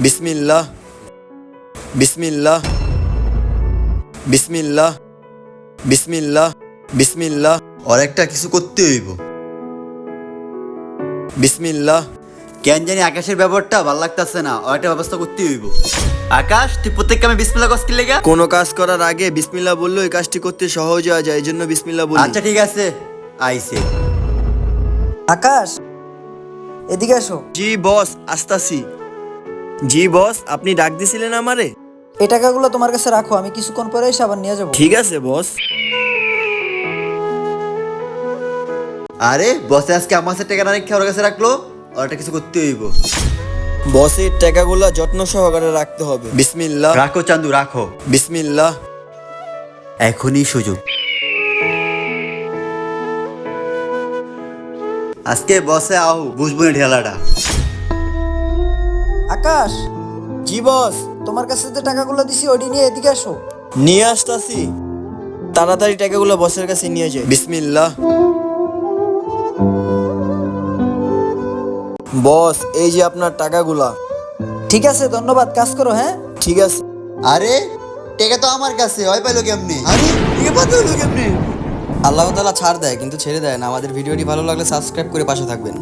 বিসমিল্লাহ বিসমিল্লাহ বিসমিল্লাহ বিসমিল্লাহ বিসমিল্লাহ। আর একটা কিছু করতে হইব। বিসমিল্লাহ। কেন জানি আকাশের ব্যাপারটা ভালো লাগতেছে না, আর একটা ব্যবস্থা করতে হইব। আকাশ, তুই প্রত্যেক কামে বিসমিল্লাহ কস কি লেগা? কোনো কাজ করার আগে বিসমিল্লাহ বললে ওই কাজটি করতে সহজ হয়ে যায়, এই জন্য বিসমিল্লাহ বলি। আচ্ছা ঠিক আছে, আইছে। আকাশ, এদিকে আসো। জি বস, আসতাছি। জি বস, আপনি ডাক দিছিলেন আমারে? এই টাকাগুলো তোমার কাছে রাখো, আমি কিছুক্ষণ পরে এসে আবার নিয়ে যাবো। ঠিক আছে বস। আরে বসে আজকে আমার কাছে টাকা না রেখে ওর কাছে রাখলো, আর একটা কিছু করতে হইব। বসের টাকাগুলো যত্ন সহকারে রাখতে হবে। বিসমিল্লাহ রাখো চান্দু, রাখো। বিসমিল্লাহ। এখনই সুযোগ। আজকে বসে আও, বুঝবো না ঢেলাটা। আকাশ, জি বস। তোমার কাছে যে টাকাগুলো দিছি ওটি নিয়ে এদিকে আসো। নিয়ে আসতাছি। তাড়াতাড়ি টাকাগুলো বসের কাছে নিয়ে যাই। বিসমিল্লাহ। বস, এই যে আপনার টাকাগুলা। ঠিক আছে, ধন্যবাদ, কাজ করো। হ্যাঁ, ঠিক আছে। আরে টাকা তো আমার কাছে, হয় পাইলো কেমনি? আরে টাকা পাইলো কেমনি? আল্লাহ তাআলা ছাড় দেয় কিন্তু ছেড়ে দেয় না। আমাদের ভিডিওটি ভালো লাগলে সাবস্ক্রাইব করে পাশে থাকবেন।